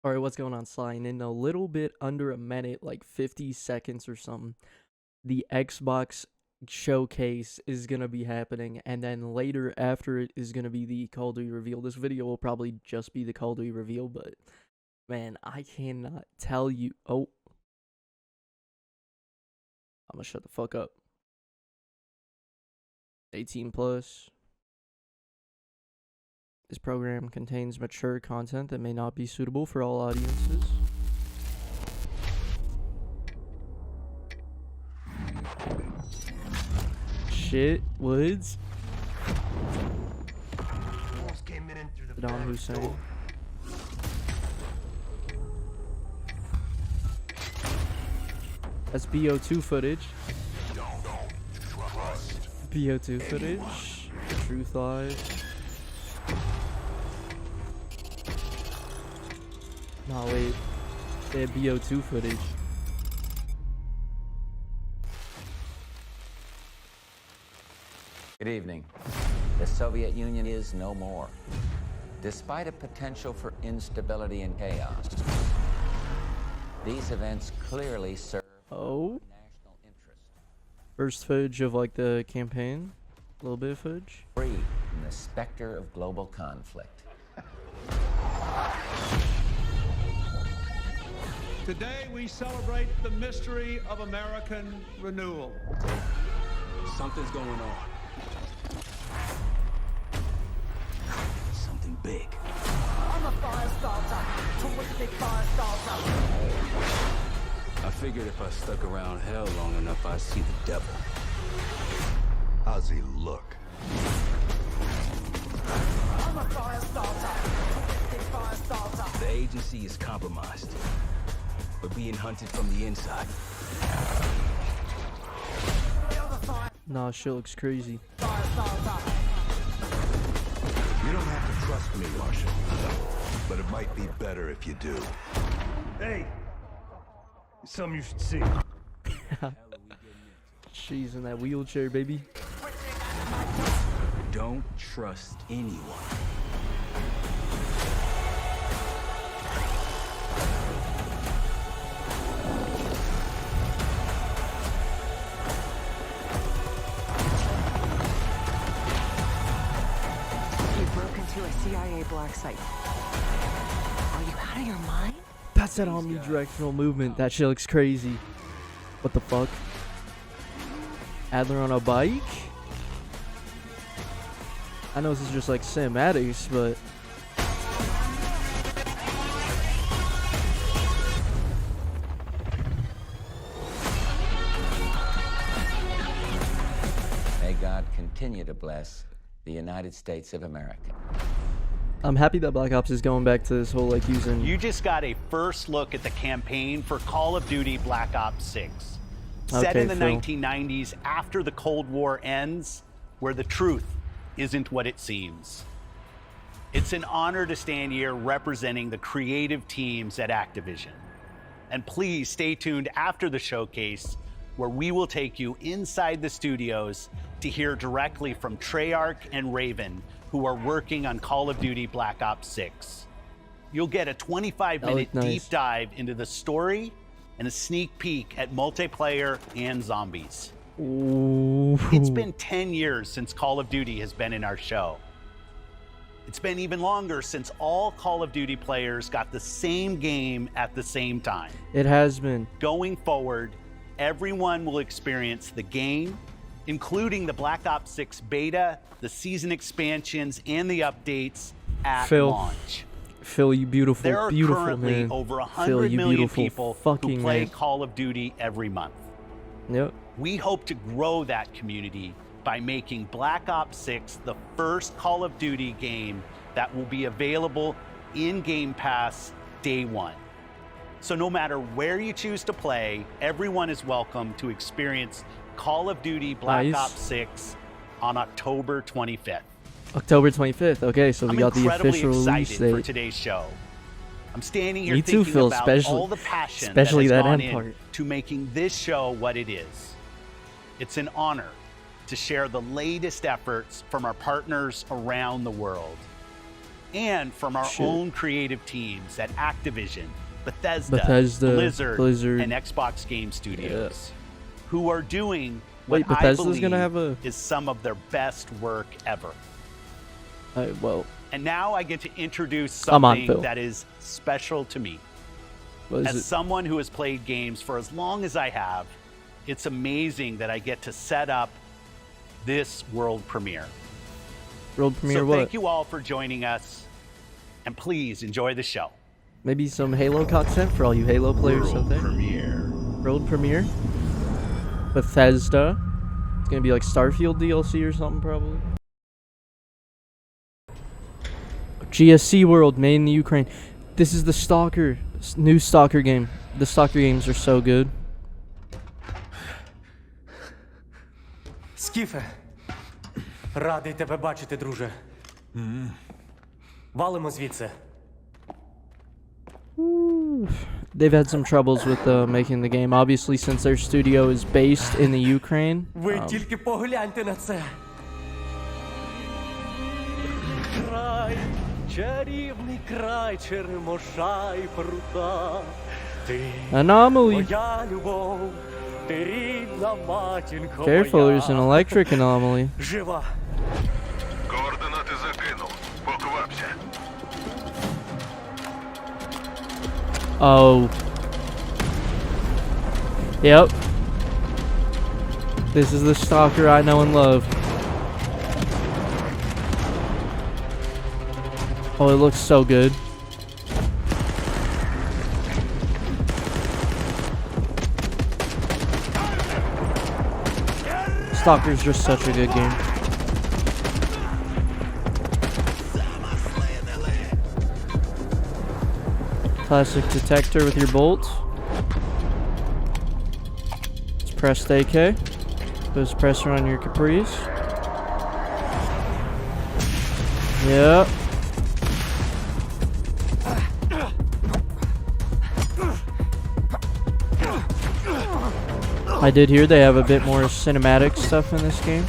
All right, what's going on, Sly? And in a little bit under a minute, like 50 seconds or something, the Xbox showcase is going to be happening. And then later after it is going to be the Call of Duty reveal. This video will probably just be the Call of Duty reveal, but man, I cannot tell you. Oh, I'm going to shut the fuck up. 18 plus. This program contains mature content that may not be suitable for all audiences. Shit, Woods. Saddam Hussein. That's BO2 footage. BO2 footage. Truth Live. No, wait. They had BO2 footage. Good evening. The Soviet Union is no more. Despite a potential for instability and chaos, these events clearly serve national interest. First footage of like the campaign. A little bit of footage. Free from the specter of global conflict. Today we celebrate the mystery of American renewal. Something's going on. Something big. I'm a fire starter. Terrific fire starter. I figured if I stuck around hell long enough, I'd see the devil. How's he look? I'm a fire starter. Terrific fire starter. The agency is compromised. We're being hunted from the inside. Nah, shit looks crazy. Fire starter. You don't have to trust me, Martian. But it might be better if you do. Hey! Something you should see. She's in that wheelchair, baby. Don't trust anyone. To a CIA black site. Are you out of your mind? That's that omnidirectional movement. That shit looks crazy. What the fuck? Adler on a bike? I know this is just like cinematics, but May God continue to bless the United States of America. I'm happy that Black Ops is going back to this whole like using. You just got a first look at the campaign for Call of Duty Black Ops 6. Set Okay, in the Phil. 1990s after the Cold War ends, where the truth isn't what it seems. It's an honor to stand here representing the creative teams at Activision. And please stay tuned after the showcase, where we will take you inside the studios to hear directly from Treyarch and Raven, who are working on Call of Duty Black Ops 6. You'll get a 25-minute nice. deep dive into the story and a sneak peek at multiplayer and zombies. Ooh. It's been 10 years since Call of Duty has been in our show. It's been even longer since all Call of Duty players got the same game at the same time. It has been. Going forward, everyone will experience the game, including the Black Ops 6 beta, the season expansions, and the updates at Phil. launch. Phil, you beautiful, There are beautiful currently man. over Phil, 100 you million beautiful people who fucking play man. Call of Duty every month. Yep. We hope to grow that community by making Black Ops 6 the first Call of Duty game that will be available in Game Pass day one. So no matter where you choose to play, everyone is welcome to experience Call of Duty Black Nice. Ops 6 on October 25th. October 25th. Okay, so we I'm got the incredibly official release excited for date. today's show. I'm standing here Me too, thinking Phil, about especially- all the passion especially that has that gone end part. into making this show what it is. It's an honor to share the latest efforts from our partners around the world. and from our own creative teams at Activision, Bethesda, Blizzard, and Xbox Game Studios, who are doing what I believe is some of their best work ever. Well, and now I get to introduce something that is special to me. As someone who has played games for as long as I have, it's amazing that I get to set up this world premiere. World premiere so what? Thank you all for joining us, and please enjoy the show. Maybe some Halo content for all you Halo players out there. World premiere. Bethesda. It's gonna be like Starfield DLC or something probably. GSC World, made in the Ukraine. This is the Stalker, new Stalker game. The Stalker games are so good. Скіфе, радий тебе бачити, друже. Валимо звідси. They've had some troubles with making the game, obviously, since their studio is based in the Ukraine. Ви тільки погляньте на це. Край, чарівний край, черемоша і прута. Ти Anomaly. моя любов, ти рідна матінко моя. Careful, there's an electric anomaly. Жива. Координати закинув. Поквапся. Oh. Yep. This is the Stalker I know and love. Oh, it looks so good. Stalker's just such a good game. Classic detector with your bolt. It's pressed AK. Puts pressure on your Caprice. Yep. I did hear they have a bit more cinematic stuff in this game.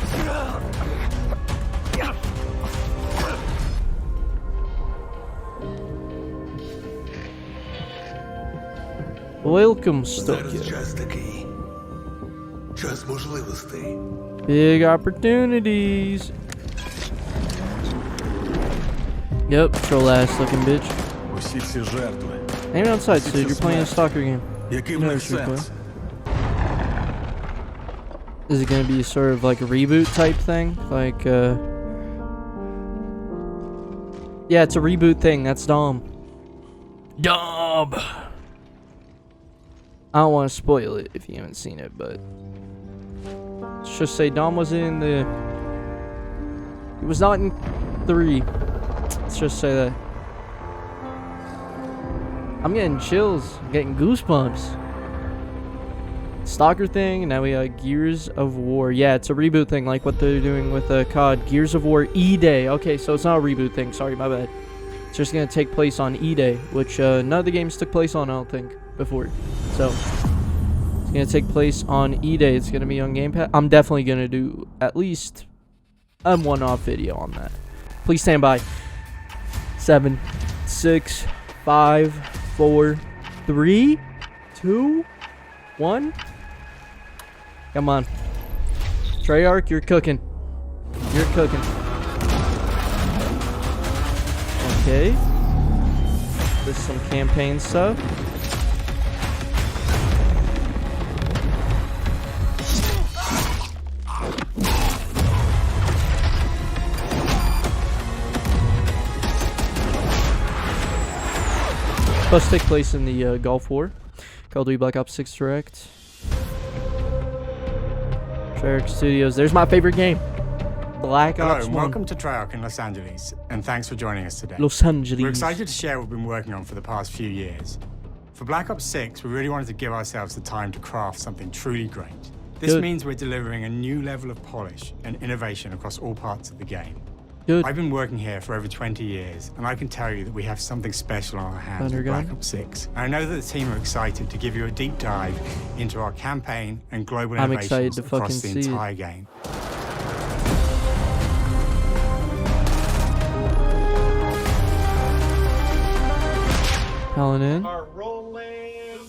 Welcome, Stalker. Big opportunities. Yep, troll ass looking bitch. Aim outside, so you're playing a Stalker game. Is it gonna be sort of like a reboot type thing? Like, yeah, it's a reboot thing. That's Dom. Dom! I don't want to spoil it if you haven't seen it, but let's just say Dom was in the... He was not in 3. Let's just say that. I'm getting chills. I'm getting goosebumps. Stalker thing, and now we got Gears of War. Yeah, it's a reboot thing, like what they're doing with COD. Gears of War E-Day. Okay, so it's not a reboot thing. Sorry, my bad. It's just going to take place on E-Day, which none of the games took place on, I don't think, before. So, it's going to take place on E-Day. It's going to be on Game Pass. I'm definitely going to do at least a one-off video on that. Please stand by. 7, 6, 5, 4, 3, 2, 1. Come on. Treyarch, you're cooking. You're cooking. Okay. There's some campaign stuff. Supposed to take place in the Gulf War. Call of Duty Black Ops 6 Direct. Treyarch Studios. There's my favorite game. Black Ops 1. Welcome to Treyarch in Los Angeles, and thanks for joining us today. Los Angeles. We're excited to share what we've been working on for the past few years. For Black Ops 6, we really wanted to give ourselves the time to craft something truly great. This means we're delivering a new level of polish and innovation across all parts of the game. I've been working here for over 20 years, and I can tell you that we have something special on our hands with Black Ops 6. And I know that the team are excited to give you a deep dive into our campaign and global innovations across the entire game. Calling in. Are rolling.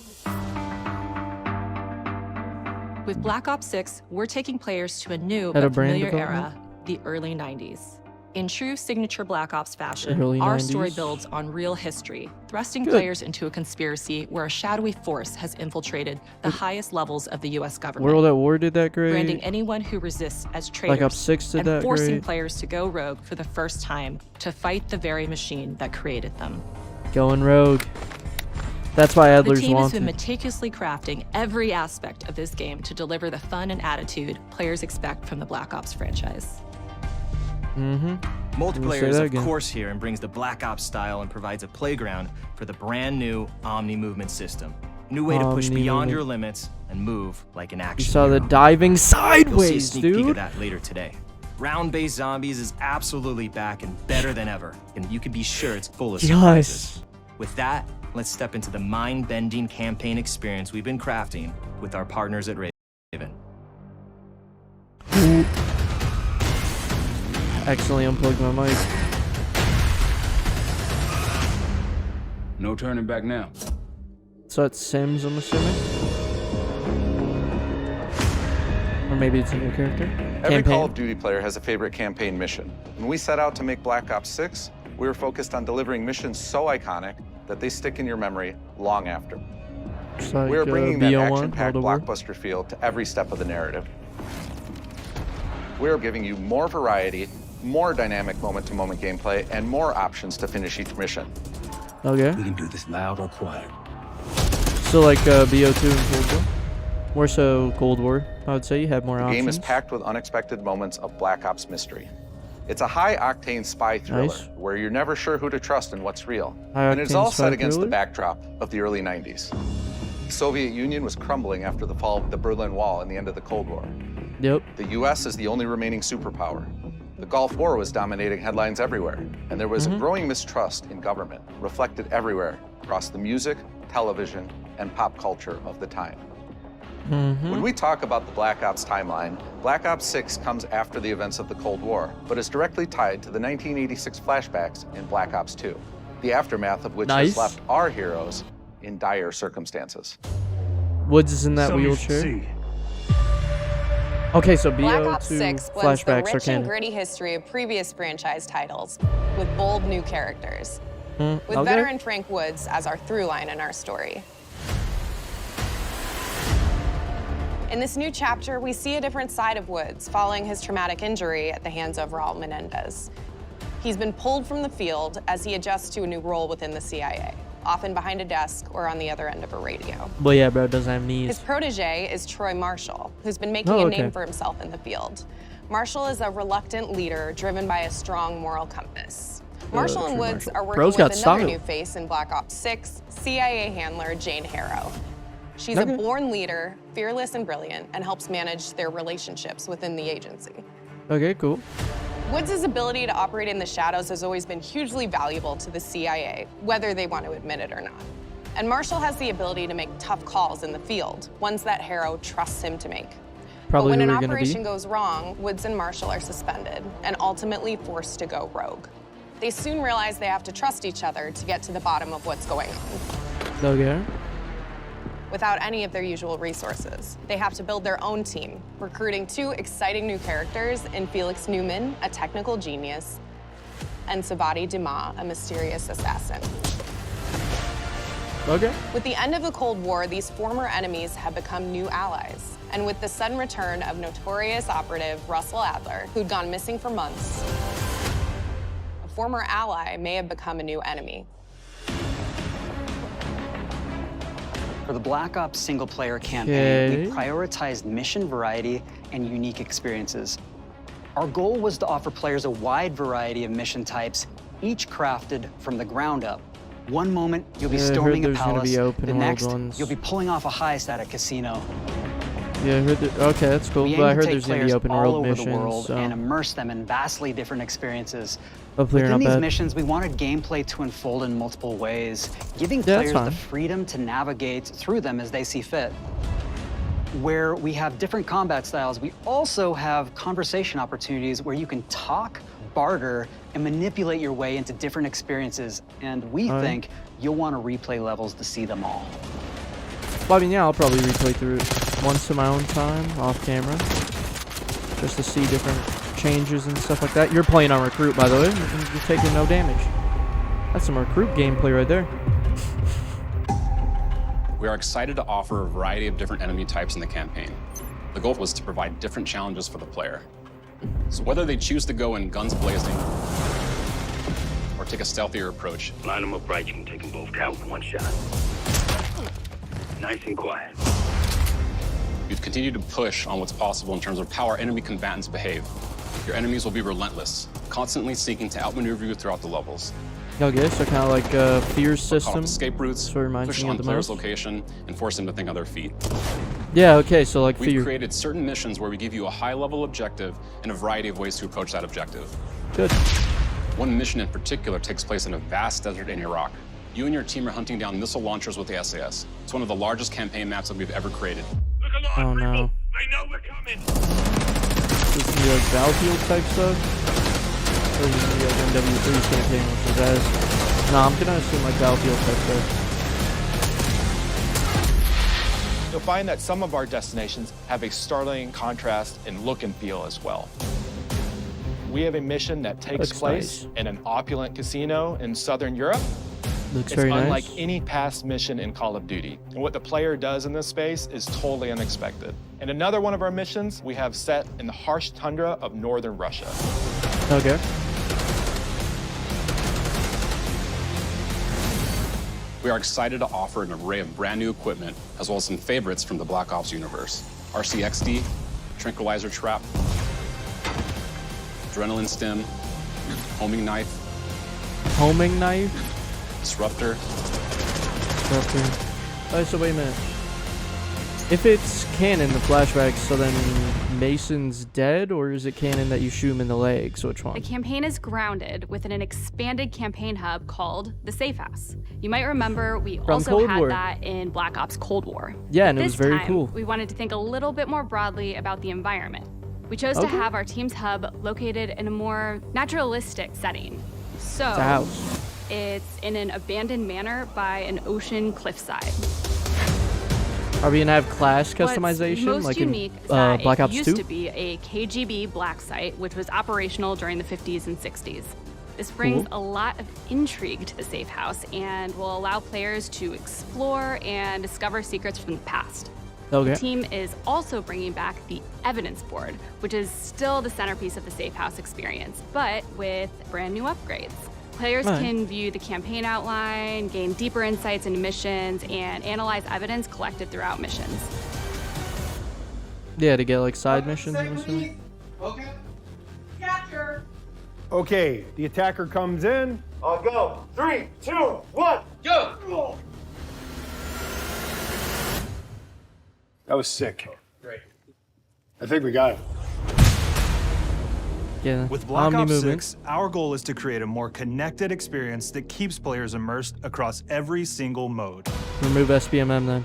With Black Ops 6, we're taking players to a new At a but brand familiar development? era, the early 90s. In true signature Black Ops fashion, Early our 90s? story builds on real history, thrusting Good. players into a conspiracy where a shadowy force has infiltrated the highest levels of the U.S. government, World at War did that great. branding anyone who resists as traitors, Black Ops 6 did and that forcing great. players to go rogue for the first time to fight the very machine that created them. Going rogue. That's why The Adler's team has been wanted. meticulously crafting every aspect of this game to deliver the fun and attitude players expect from the Black Ops franchise. Mm-hmm. Multiplayer say is that of again. course here and brings the Black Ops style and provides a playground for the brand new Omni movement system. New way to push Omni beyond movement. your limits and move like an You action saw the hero. diving You'll see a sideways, sneak peek of dude. that later today. Round-based zombies is absolutely back and better than ever, and you can be sure it's full of surprises. Yes. With that, let's step into the mind-bending campaign experience we've been crafting with our partners at Raven. Accidentally unplugged my mic. No turning back now. So that's Sims, I'm assuming. Or maybe it's a new character. Every Call Campaign. of Duty player has a favorite campaign mission. When we set out to make Black Ops 6, we were focused on delivering missions so iconic that they stick in your memory long after. Just like, We are bringing that BO1, action-packed World at War. blockbuster feel to every step of the narrative. We are giving you more variety, more dynamic moment-to-moment gameplay, and more options to finish each mission. Okay. We can do this loud or quiet. So like BO2 and Cold War. More so Cold War, I would say. You have more The options. game is packed with unexpected moments of Black Ops mystery. It's a high-octane spy thriller Nice. where you're never sure who to trust and what's real. High And it's octane all spy set against the thriller? backdrop of the early 90s. The Soviet Union was crumbling after the fall of the Berlin Wall and the end of the Cold War. Yep. The US is the only remaining superpower. The Gulf War was dominating headlines everywhere, and there was a growing mistrust in government, reflected everywhere across the music, television, and pop culture of the time. When we talk about the Black Ops timeline, Black Ops 6 comes after the events of the Cold War, but is directly tied to the 1986 flashbacks in Black Ops 2, the aftermath of which Nice. has left our heroes in dire circumstances. Woods is in that Some you should wheelchair. see. Okay, so Black BO2 Ops 6 blends the flashbacks are rich and canon. gritty history of previous franchise titles with bold new characters, with Okay. veteran Frank Woods as our through line in our story. In this new chapter, we see a different side of Woods following his traumatic injury at the hands of Raul Menendez. He's been pulled from the field as he adjusts to a new role within the CIA, often behind a desk or on the other end of a radio. Well, yeah, bro, doesn't have His knees. protege is Troy Marshall, who's been making Oh, a okay. name for himself in the field. Marshall is a reluctant leader driven by a strong moral compass. Marshall and Troy Woods Marshall. are working Bro's with got another style. new face in Black Ops 6, CIA handler Jane Harrow. She's Okay. a born leader, fearless and brilliant, and helps manage their relationships within the agency. Okay, cool. Woods' ability to operate in the shadows has always been hugely valuable to the CIA, whether they want to admit it or not. And Marshall has the ability to make tough calls in the field, ones that Harrow trusts him to make. Probably but when who an we're gonna operation be. goes wrong, Woods and Marshall are suspended and ultimately forced to go rogue. They soon realize they have to trust each other to get to the bottom of what's going on. Okay. Without any of their usual resources, they have to build their own team, recruiting two exciting new characters in Felix Newman, a technical genius, and Savati Dima, a mysterious assassin. Okay. With the end of the Cold War, these former enemies have become new allies. And with the sudden return of notorious operative Russell Adler, who'd gone missing for months, a former ally may have become a new enemy. For the Black Ops single-player campaign, Okay. we prioritized mission variety and unique experiences. Our goal was to offer players a wide variety of mission types, each crafted from the ground up. One moment, you'll be Yeah, I heard storming a there's gonna palace. be open The world next, ones. you'll be pulling off a heist at a casino. Yeah, I heard that. Okay, that's cool. We aim But I to heard take there's gonna players be open all world over missions. the world So and immerse them in vastly different experiences. hopefully you're Within not these bad. missions, we wanted gameplay to unfold in multiple ways, giving Yeah, that's players the fine. freedom to navigate through them as they see fit. Where we have different combat styles, we also have conversation opportunities where you can talk, barter, and manipulate your way into different experiences. And we Alright. think you'll want to replay levels to see them all. Well, I mean, yeah, I'll probably replay through it once in my own time, off camera, just to see different changes and stuff like that. You're playing on Recruit, by the way. You're taking no damage. That's some Recruit gameplay right there. We are excited to offer a variety of different enemy types in the campaign. The goal was to provide different challenges for the player. So whether they choose to go in guns blazing or take a stealthier approach. Line them up right, you can take them both down with one shot. Nice and quiet. We've continued to push on what's possible in terms of how our enemy combatants behave. Your enemies will be relentless, constantly seeking to outmaneuver you throughout the levels. Okay, so kind of like Fear's system. Escape routes, so push on player's location, and force them to think on their feet. Yeah, okay, so like We've Fear. created certain missions where we give you a high-level objective and a variety of ways to approach that objective. Good. One mission in particular takes place in a vast desert in Iraq. You and your team are hunting down missile launchers with the SAS. It's one of the largest campaign maps that we've ever created. Oh no. They know we're coming. This is gonna be like Battlefield type stuff? Or is it gonna be like MW3's campaign, which is as... No, I'm gonna assume like Battlefield type stuff. You'll find that some of our destinations have a startling contrast in look and feel as well. We have a mission that takes place in an opulent casino in Southern Europe. Looks It's very unlike nice. any past mission in Call of Duty. And what the player does in this space is totally unexpected. And another one of our missions we have set in the harsh tundra of northern Russia. Okay. We are excited to offer an array of brand new equipment, as well as some favorites from the Black Ops universe. RCXD, Tranquilizer Trap, Adrenaline Stim, Homing Knife, Homing knife? Disruptor. Disruptor. Oh, so wait a minute. If it's canon, the flashbacks, so then Mason's dead, or is it canon that you shoot him in the legs? Which one? The campaign is grounded within an expanded campaign hub called the Safe House. You might remember we From also Cold had War. that in Black Ops Cold War. Yeah, and it This was very time, cool. We wanted to think a little bit more broadly about the environment. We chose to Okay. have our team's hub located in a more naturalistic setting. So It's a house. it's in an abandoned manor by an ocean cliffside. Are we gonna have class customization What's most like unique in is that Black it Ops 2? used to be a KGB black site, which was operational during the 50s and 60s. This brings Cool. a lot of intrigue to the Safe House and will allow players to explore and discover secrets from the past. Okay. The team is also bringing back the evidence board, which is still the centerpiece of the Safe House experience, but with brand new upgrades. Players Right. can view the campaign outline, gain deeper insights into missions, and analyze evidence collected throughout missions. Yeah, to get like side missions, I'm assuming. Okay. Capture. Okay, the attacker comes in. I'll go. 3, 2, 1, go! That was sick. Great. I think we got it. Yeah. With Black Omni Ops movement. 6, our goal is to create a more connected experience that keeps players immersed across every single mode. Remove SBMM then.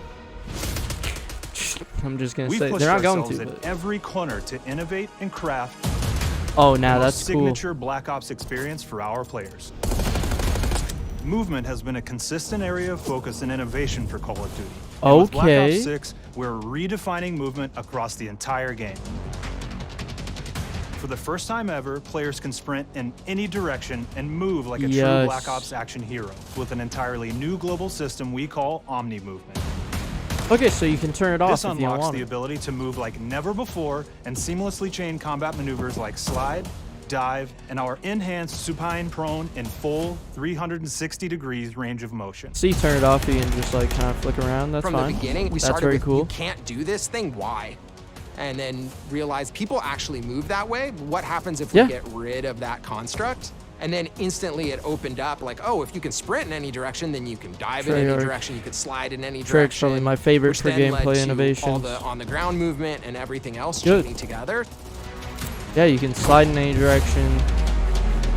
I'm just gonna We've say pushed they're not going ourselves to. at But... every corner to innovate and craft Oh, the now most that's cool. signature Black Ops experience for our players. Movement has been a consistent area of focus and innovation for Call of Duty. And with Black Okay. Ops 6, we're redefining movement across the entire game. For the first time ever, players can sprint in any direction and move like a true Yes. Black Ops action hero with an entirely new global system we call Omni Movement. Okay, so you can turn it off This if you don't unlocks want the it. ability to move like never before and seamlessly chain combat maneuvers like slide, dive, and our enhanced supine prone in full 360 degrees range of motion. So you turn it off, you can just like kind of flick around. That's From fine. the beginning, we That's started very with, cool. you can't do this thing, why? And then realized people actually move that way. What happens if we Yeah. get rid of that construct? And then instantly it opened up like, oh, if you can sprint in any direction, then you can dive in any Treyarch. direction, you could slide in any Treyarch's direction. probably my favorite which for then led gameplay to innovations. all the on-the-ground movement and everything else Good. chaining together. Yeah, you can slide in any direction.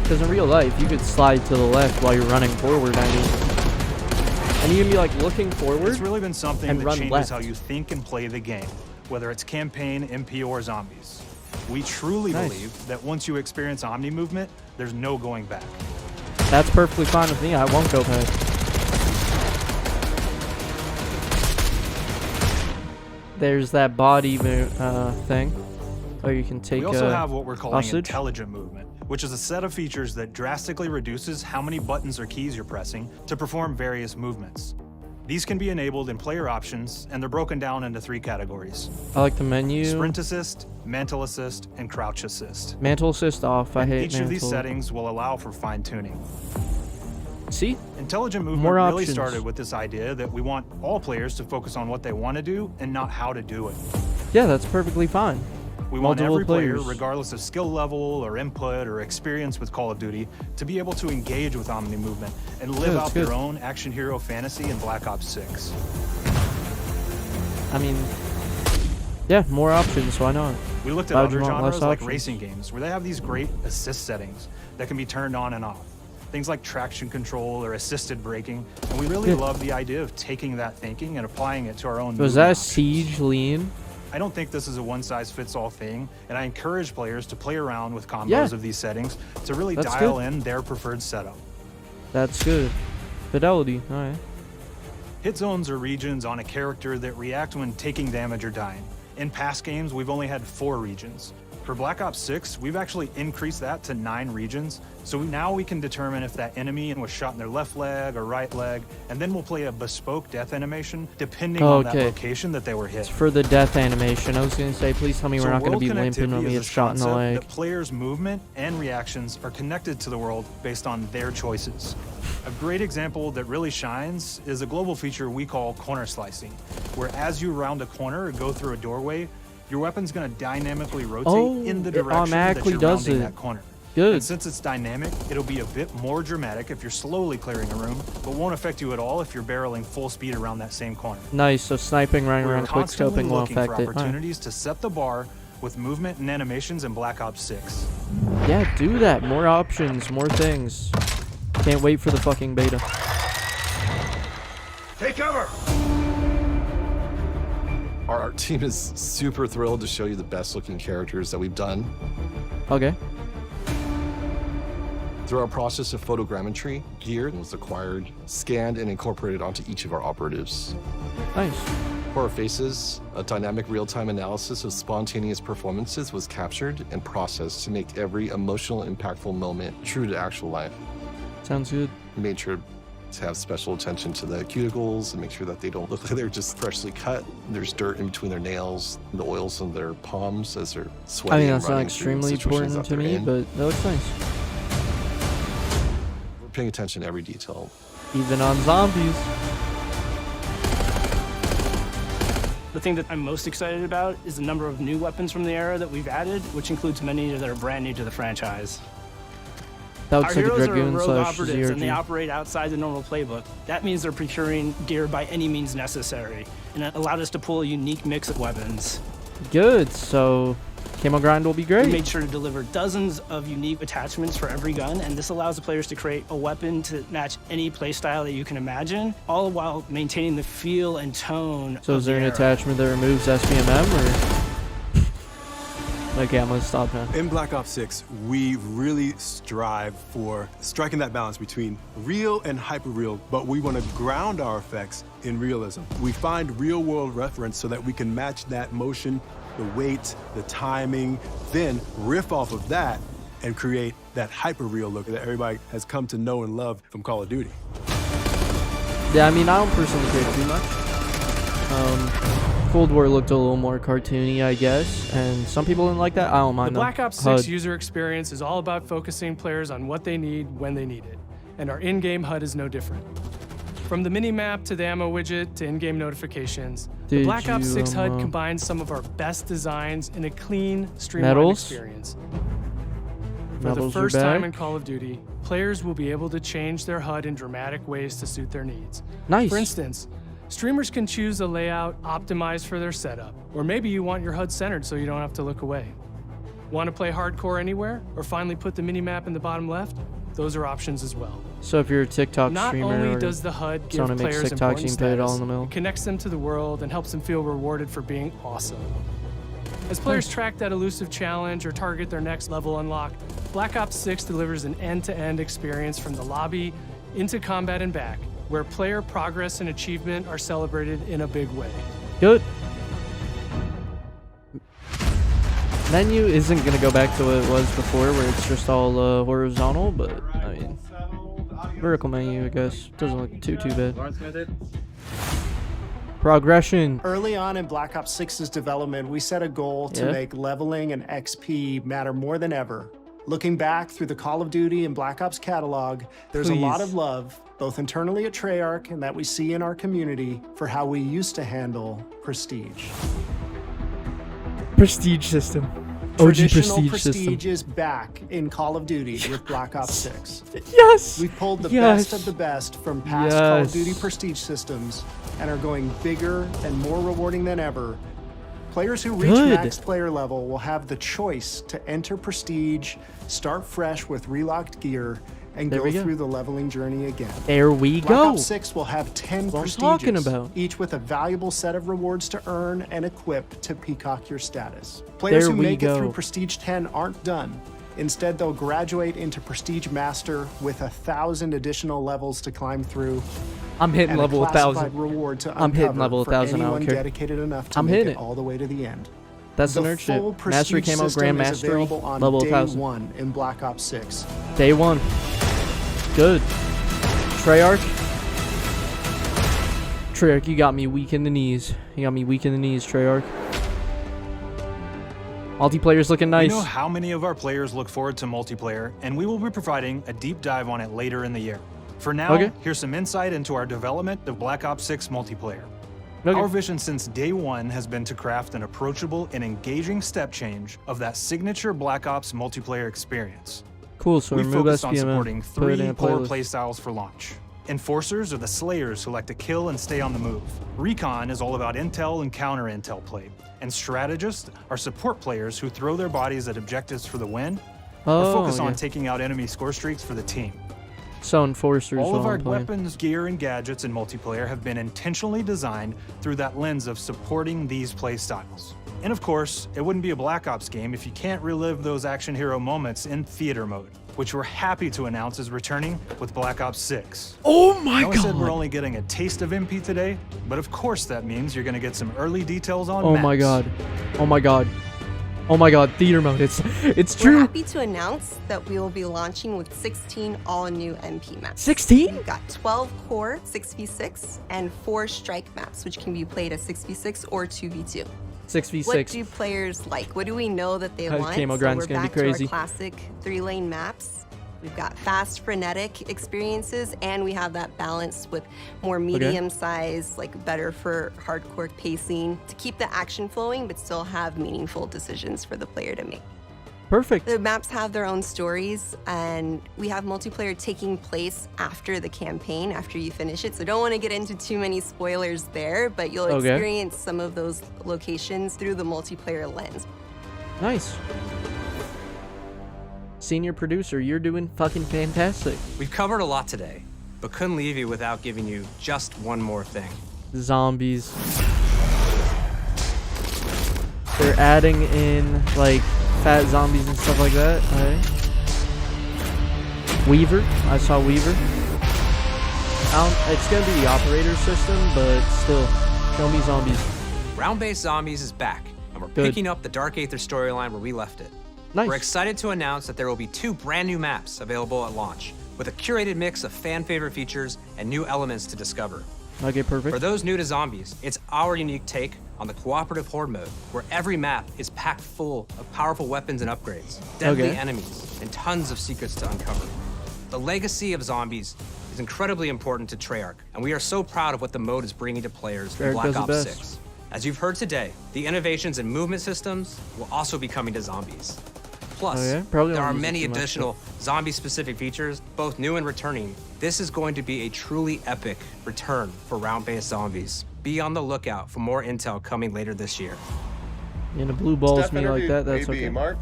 Because in real life, you could slide to the left while you're running forward. I mean, and you can be like looking forward. It's really been something and that run changes left. how you think and play the game, whether it's campaign, MP, or zombies. We truly Nice. believe that once you experience Omni Movement, there's no going back. That's perfectly fine with me. I won't go back. there's that body thing, or you can take. We also have what we're calling hostage. intelligent movement, which is a set of features that drastically reduces how many buttons or keys you're pressing to perform various movements. These can be enabled in player options, and they're broken down into 3 categories. I like the menu. Sprint assist, mantle assist, and crouch assist. Mantle assist off. I hate Each mantle. of these settings will allow for fine-tuning. See? Intelligent movement More really options. started with this idea that we want all players to focus on what they want to do and not how to do it. Yeah, that's perfectly fine. We want Multiple every player, players. regardless of skill level or input or experience with Call of Duty, to be able to engage with Omni movement and live that's out good. their own action hero fantasy in Black Ops 6. I mean, yeah, more options. Why not? We looked at Why would other you want less genres like options? racing games, where they have these great assist settings that can be turned on and off. Things like traction control or assisted braking. And we really Yeah. love the idea of taking that thinking and applying it to our own Was that a movement siege lean? I don't think this is a one-size-fits-all thing, and I encourage players to play around with combos Yeah. of these settings to really That's dial good. in their preferred setup. That's good. Fidelity. All right. Hit zones are regions on a character that react when taking damage or dying. In past games, we've only had 4 regions. For Black Ops 6, we've actually increased that to 9 regions, so now we can determine if that enemy was shot in their left leg or right leg, and then we'll play a bespoke death animation depending on that Okay. location that they were hit. It's for the death animation. I was gonna say, please tell me we're So not gonna world be limping when connectivity we is get this shot in the concept leg. that players' movement and reactions are connected to the world based on their choices. A great example that really shines is a global feature we call corner slicing, where as you round a corner or go through a doorway, your weapon's going to dynamically rotate in the it direction that automatically you're does rounding it. that corner. Good. And since it's dynamic, it'll be a bit more dramatic if you're slowly clearing a room, but won't affect you at all if you're barreling full speed around that same corner. Nice. So sniping, running We're around, quick constantly scoping will looking for affect it. All right. opportunities to set the bar with movement and animations in Black Ops 6. Yeah, do that. More options, more things. Can't wait for the fucking beta. Take cover! Our team is super thrilled to show you the best looking characters that we've done. Okay. Through our process of photogrammetry, gear was acquired, scanned, and incorporated onto each of our operatives. Nice. For our faces, a dynamic real-time analysis of spontaneous performances was captured and processed to make every emotional, impactful moment true to actual life. Sounds good. We made sure to have special attention to the cuticles and make sure that they don't look like they're just freshly cut. There's dirt in between their nails, the oils on their palms as they're sweating. I mean, and that's not running through extremely situations important that to they're me, in. but that looks nice. We're paying attention to every detail. Even on zombies. The thing that I'm most excited about is the number of new weapons from the era that we've added, which includes many that are brand new to the franchise. That Our looks like a heroes are Dragoon rogue slash operatives, and they ZRG. operate outside the normal playbook. That means they're procuring gear by any means necessary, and it allowed us to pull a unique mix of weapons. Good. So, camo grind will be great. We made sure to deliver dozens of unique attachments for every gun, and this allows the players to create a weapon to match any playstyle that you can imagine, all while maintaining the feel and tone So of is there the an era. attachment that removes SPMM or? Okay, I'm gonna stop now. In Black Ops 6, we really strive for striking that balance between real and hyper-real, but we want to ground our effects in realism. We find real-world reference so that we can match that motion, the weight, the timing, then riff off of that and create that hyper-real look that everybody has come to know and love from Call of Duty. Yeah, I mean, I don't personally care too much. Cold War looked a little more cartoony, I guess, and some people didn't like that. I don't mind The Black them. Ops 6 HUD. user experience is all about focusing players on what they need when they need it, and our in-game HUD is no different. From the mini-map to the ammo widget to in-game notifications, the Did Black Ops you, 6 HUD combines some of our best designs in a clean, streamlined Medals? experience. For Medals the are first time back. in Call of Duty, players will be able to change their HUD in dramatic ways to suit their needs. Nice. For instance, streamers can choose a layout optimized for their setup, or maybe you want your HUD centered so you don't have to look away. Want to play hardcore anywhere, or finally put the minimap in the bottom left? Those are options as well. So if you're a TikTok Not streamer only or does the HUD give someone who makes players TikToks, important you can put it all in the status, middle. it connects them to the world and helps them feel rewarded for being awesome. As players track that elusive challenge or target their next level unlock, Black Ops 6 delivers an end-to-end experience from the lobby into combat and back, where player progress and achievement are celebrated in a big way. Good. Menu isn't gonna go back to what it was before, where it's just all horizontal, but I mean, vertical menu, I guess, doesn't look too bad. Progression. Early on in Black Ops 6's development, we set a goal to make leveling and XP matter more than ever. Looking back through the Call of Duty and Black Ops catalog, there's a lot of love, both internally at Treyarch and that we see in our community, for how we used to handle Prestige. Prestige system. Traditional Prestige system. is back in Call of Duty with Black Ops 6. Yes! We've pulled the best of the best from past Call of Duty Prestige systems and are going bigger and more rewarding than ever. Players who reach max player level will have the choice to enter Prestige, start fresh with relocked gear, and go through the leveling journey again. There we go. Black Ops 6 will have 10 That's what I'm talking prestiges, about. each with a valuable set of rewards to earn and equip to peacock your status. Players who make it through Prestige 10 aren't done. Instead, they'll graduate into Prestige Master with 1,000 additional levels to climb through. I'm hitting level 1,000. Reward to I'm hitting uncover level for 1,000. I don't anyone care. dedicated enough to I'm make hitting it all the way to the end. That's the nerd shit. Mastery Prestige camo, system Grand is Mastery, available on level day 1,000. 1 in Black Ops 6. Day 1. Good. Treyarch, you got me weak in the knees. You got me weak in the knees, Treyarch. Multiplayer's looking nice. We know how many of our players look forward to multiplayer, and we will be providing a deep dive on it later in the year. For now, here's some insight into our development of Black Ops 6 multiplayer. Our vision since day one has been to craft an approachable and engaging step change of that signature Black Ops multiplayer experience. Cool, so we remove focused on SPMM, supporting put it in 3 a core playlist. playstyles for launch. Enforcers are the slayers who like to kill and stay on the move. Recon is all about intel and counter-intel play. And strategists are support players who throw their bodies at objectives for the win, or focus on taking out enemy score streaks for the team. So Enforcers All of while our I'm playing. weapons, gear, and gadgets in multiplayer have been intentionally designed through that lens of supporting these play styles. And of course, it wouldn't be a Black Ops game if you can't relive those action hero moments in theater mode, which we're happy to announce is returning with Black Ops 6. Oh my I said God. we're only getting a taste of MP today, but of course that means you're gonna get some early details on Oh maps. my God. Oh my God. Oh my God. Theater mode. It's We're true. happy to announce that we will be launching with 16 all-new MP maps. 16? We've got 12 core 6v6 and 4 strike maps, which can be played as 6v6 or 2v2. 6v6. What do players like? What do we know that they want? Camo So grind's we're gonna be back to crazy. our classic 3-lane maps. We've got fast, frenetic experiences, and we have that balance with more medium size, like better for hardcore pacing to keep the action flowing, but still have meaningful decisions for the player to make. Perfect. The maps have their own stories, and we have multiplayer taking place after the campaign, after you finish it. So don't want to get into too many spoilers there, but you'll experience some of those locations through the multiplayer lens. Nice. Senior producer, you're doing fucking fantastic. We've covered a lot today, but couldn't leave you without giving you just one more thing. Zombies. They're adding in like fat zombies and stuff like that. Alright. Weaver. I saw Weaver. It's gonna be the operator system, but still, show me zombies. Round-based Zombies is back, and we're picking up the Dark Aether storyline where we left it. Nice. We're excited to announce that there will be 2 brand new maps available at launch, with a curated mix of fan-favorite features and new elements to discover. Okay, perfect. For those new to Zombies, it's our unique take on the cooperative horde mode, where every map is packed full of powerful weapons and upgrades, deadly enemies, and tons of secrets to uncover. The legacy of Zombies is incredibly important to Treyarch, and we are so proud of what the mode is bringing to players in Treyarch Black does the Ops best. 6. As you've heard today, the innovations in movement systems will also be coming to Zombies. Plus, Probably there won't are use it many too much, additional zombie-specific features, both new and returning. This is going to be a truly epic return for round-based Zombies. Be on the lookout for more intel coming later this year. And the blue balls me like that, that's okay. Mark.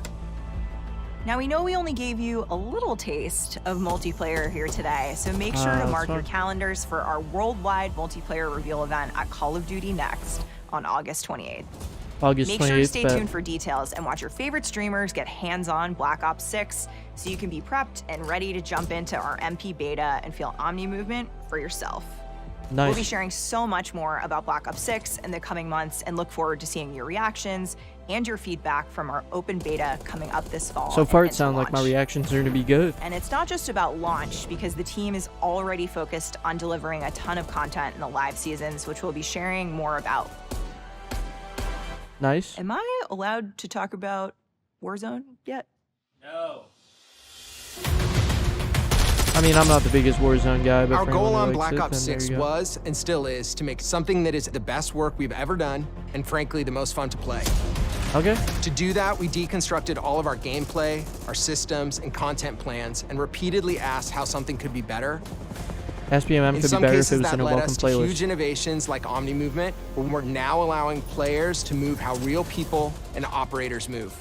Now, we know we only gave you a little taste of multiplayer here today, so make sure to that's mark your fine. calendars for our worldwide multiplayer reveal event at Call of Duty Next on August 28th. August Make sure to 28th, stay bet. tuned for details and watch your favorite streamers get hands-on Black Ops 6 so you can be prepped and ready to jump into our MP beta and feel Omni movement for yourself. Nice. We'll be sharing so much more about Black Ops 6 in the coming months and look forward to seeing your reactions and your feedback from our open beta coming up this fall. So far, and it sounds like my launch. reactions are going to be good. And it's not just about launch, because the team is already focused on delivering a ton of content in the live seasons, which we'll be sharing more about. Nice. Am I allowed to talk about Warzone yet? No. I mean, I'm not the biggest Warzone guy, but Our for goal anyone on who Black likes it, Ops then there 6 you go. was, and still is, to make something that is the best work we've ever done, and frankly, the most fun to play. Okay. To do that, we deconstructed all of our gameplay, our systems, and content plans, and repeatedly asked how something could be better. SPMM In could be some better if cases, it was that in a led welcome us to playlist. huge innovations like Omni Movement, where we're now allowing players to move how real people and operators move.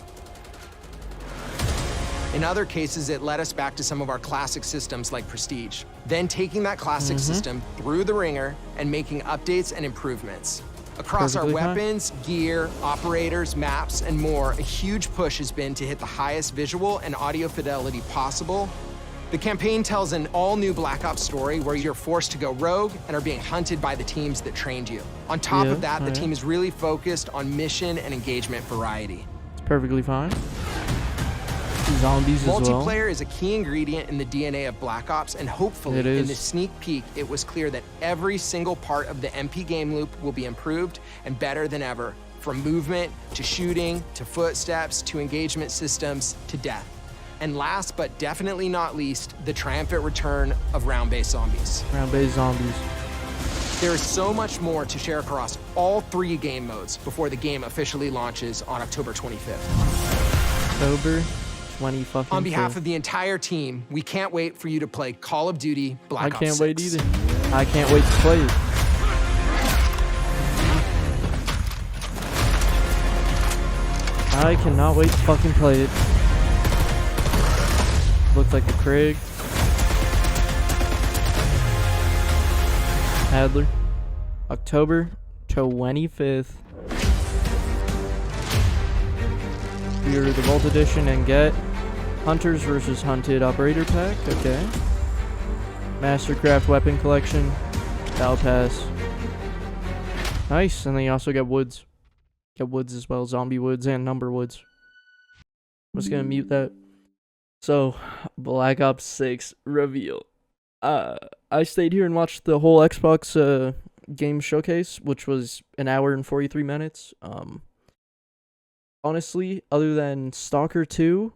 In other cases, it led us back to some of our classic systems like Prestige, then taking that classic system through the ringer and making updates and improvements. Across Perfectly our fine. weapons, gear, operators, maps, and more, a huge push has been to hit the highest visual and audio fidelity possible. The campaign tells an all-new Black Ops story where you're forced to go rogue and are being hunted by the teams that trained you. On top Yeah, of that, the alright. team is really focused on mission and engagement variety. It's perfectly fine. Zombies as well. Multiplayer is a key ingredient in the DNA of Black Ops, and hopefully, It in is. the sneak peek, it was clear that every single part of the MP game loop will be improved and better than ever, from movement to shooting to footsteps to engagement systems to death. And last but definitely not least, the triumphant return of round-based zombies. Round-based zombies. There is so much more to share across all 3 game modes before the game officially launches on October 25th. October 20 fucking. On behalf of the entire team, we can't wait for you to play Call of Duty Black I Ops can't 6. wait either. I can't wait to play it. I cannot wait to fucking play it. Looks like the Craig. Adler. October 25th. Pre-order the Vault Edition and get Hunters vs. Hunted Operator Pack. Okay. Mastercraft Weapon Collection. Battle Pass. Nice. And then you also get Woods. Get Woods as well. Zombie Woods and Number Woods. I'm just gonna mute that. So, Black Ops 6 reveal. I stayed here and watched the whole Xbox game showcase, which was an hour and 43 minutes. Honestly, other than Stalker 2,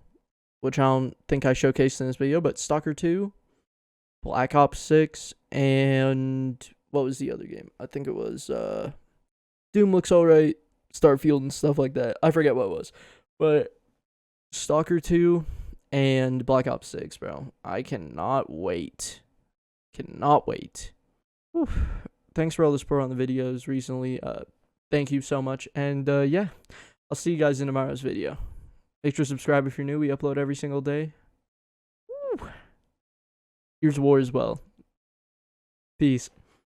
which I don't think I showcased in this video, but Stalker 2, Black Ops 6, and what was the other game? I think it was Doom looks alright, Starfield and stuff like that. I forget what it was. But Stalker 2 and Black Ops 6, bro. I cannot wait. Cannot wait. Whew. Thanks for all the support on the videos recently. Thank you so much. And yeah, I'll see you guys in tomorrow's video. Make sure to subscribe if you're new. We upload every single day. Woo. Here's War as well. Peace.